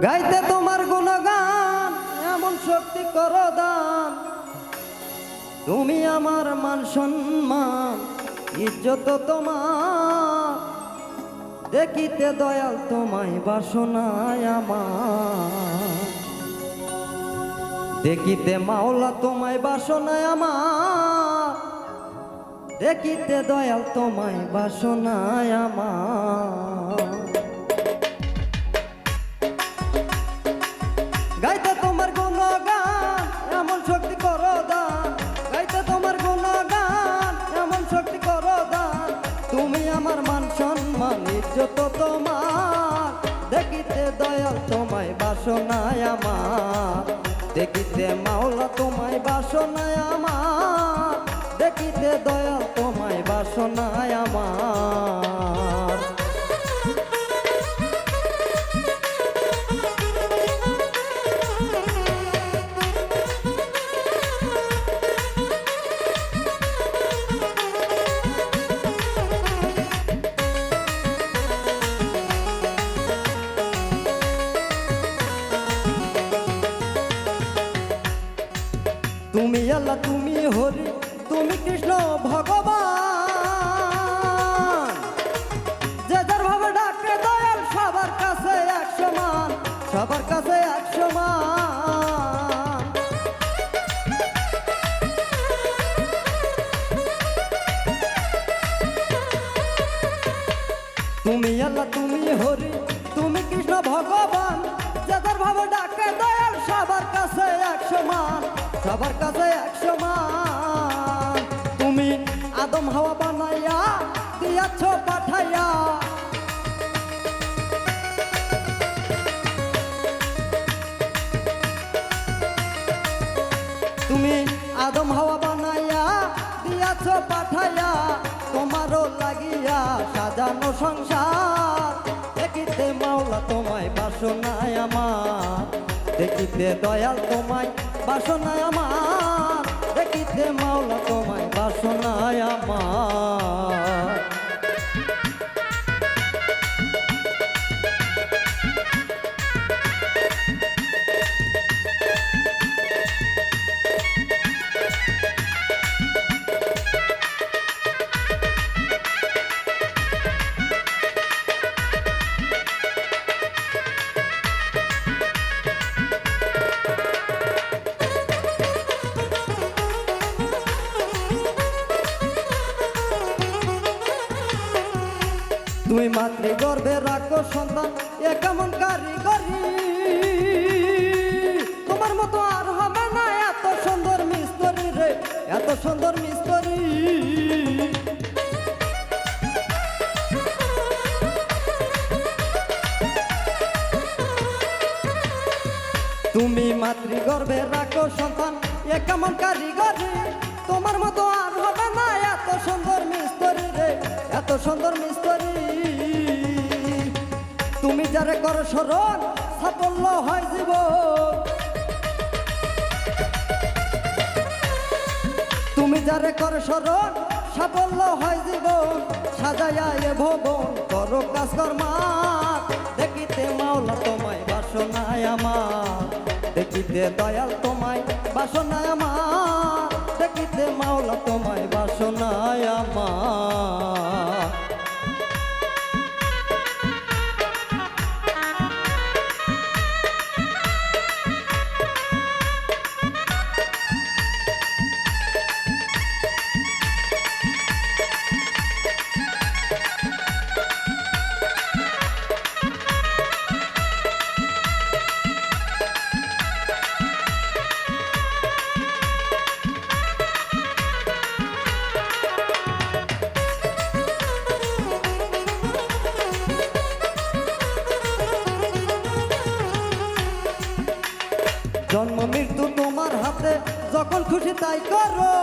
গাইতে তোমার গুণগান এমন শক্তি করো দান, তুমি আমার মান সম্মান ইজ্জত তোমার, দেখিতে দয়াল তোমায় বাসনায় আমার, দেখিতে মাওলা তোমায় বাসনায় আমার, দেখিতে দয়াল তোমায় বাসনায় আমার। গাইতে তোমার গুণগান এমন শক্তি করো দান, গাইতে তোমার গুণগান এমন শক্তি করো দান, তুমি আমার মান সম্মান ইজ্জত তোমার, দেখিতে দয়াল তোমায় বাসনায় আমার, দেখিতে মাওলা তোমায় বাসনায় আমার, দেখিতে দয়াল তোমায় বাসনায় আমার। তুমি আল্লাহ তুমি হরি তুমি কৃষ্ণ ভগবান, যে যার ভাবে ডাকে দয়াল সবার কাছে এক সমান, সবার কাছে এক সমান। তুমি আল্লাহ তুমি হরি তুমি কৃষ্ণ ভগবান, যে যার ভাবে ডাকে দয়াল সবার কাছে এক সমান, সবার কাছে এক সমান। তুমি আদম হাওয়া বানাইয়া দিয়াছ পাঠাইয়া, তুমি আদম হাওয়া বানাইয়া দিয়াছ পাঠাইয়া, তোমারও লাগিয়া সাজানো সংসার, দেখিতে মাওলা তোমায় বাসনায় আমার, দেখিতে দয়াল তোমায় বাসনায় আমার, দেখিতে মাওলা তোমায় বাসনায় আমার। তুমি মাতৃ গর্ভে রাখো সন্তান এ কেমন কারিগরি, তোমার মতো আর হবে না এত সুন্দর মিস্ত্রি রে, এত সুন্দর মিস্ত্রি। তুমি মাতৃ গর্ভে রাখো সন্তান এ কেমন কারিগরি, তোমার মতো আর হবে না এত সুন্দর মিস্ত্রি রে, এত সুন্দর মিস্ত্রি। তুমি যারে করো স্মরণ সাফল্য হয় জীবন, তুমি যারে করো স্মরণ সাফল্য হয় জীবন, সাজাইয়া এ ভবন করো কাজ কর্মা, দেখিতে মাওলা তোমায় বাসনায় আমার, দেখিতে দয়াল তোমায় বাসনায় আমার, দেখিতে মাওলা তোমায় বাসনায় আমার। জন্ম মৃত্যু তোমার হাতে, যখন খুশি তাই করো,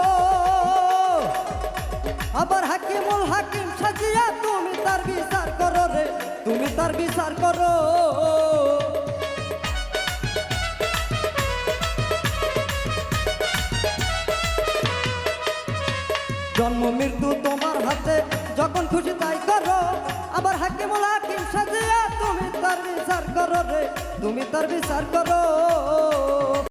আবার হাকিমুল হাকিম সাজিয়া তুমি তার বিচার করো রে, তুমি তার বিচার করো। জন্ম মৃত্যু তোমার হাতে, যখন খুশি তাই করো, আবার হাকিমুল হাকিম সাজিয়া তুমি তার বিচার করো রে, তুমি তার বিচার করো।